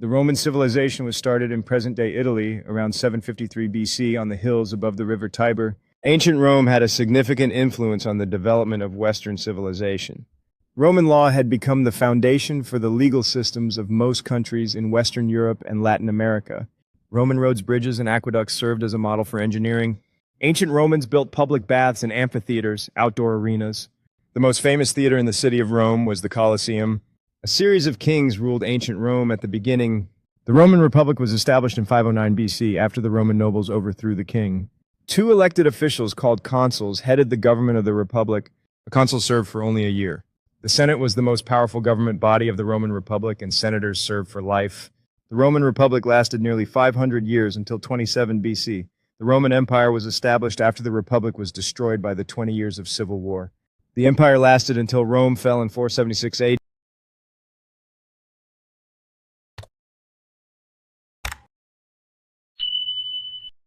The Roman civilization was started in present-day Italy around 753 BC on the hills above the river Tiber. Ancient Rome had a significant influence on the development of Western civilization. Roman law had become the foundation for the legal systems of most countries in Western Europe and Latin America. Roman roads, bridges, and aqueducts served as a model for engineering. Ancient Romans built public baths and amphitheaters, outdoor arenas. The most famous theater in the city of Rome was the Colosseum. A series of kings ruled ancient Rome at the beginning. The Roman Republic was established in 509 BC after the Roman nobles overthrew the king. Two elected officials called consuls headed the government of the Republic. A consul served for only a year. The Senate was the most powerful government body of the Roman Republic, and senators served for life. The Roman Republic lasted nearly 500 years until 27 BC. The Roman Empire was established after the Republic was destroyed by the 20 years of civil war. The empire lasted until Rome fell in 476 AD.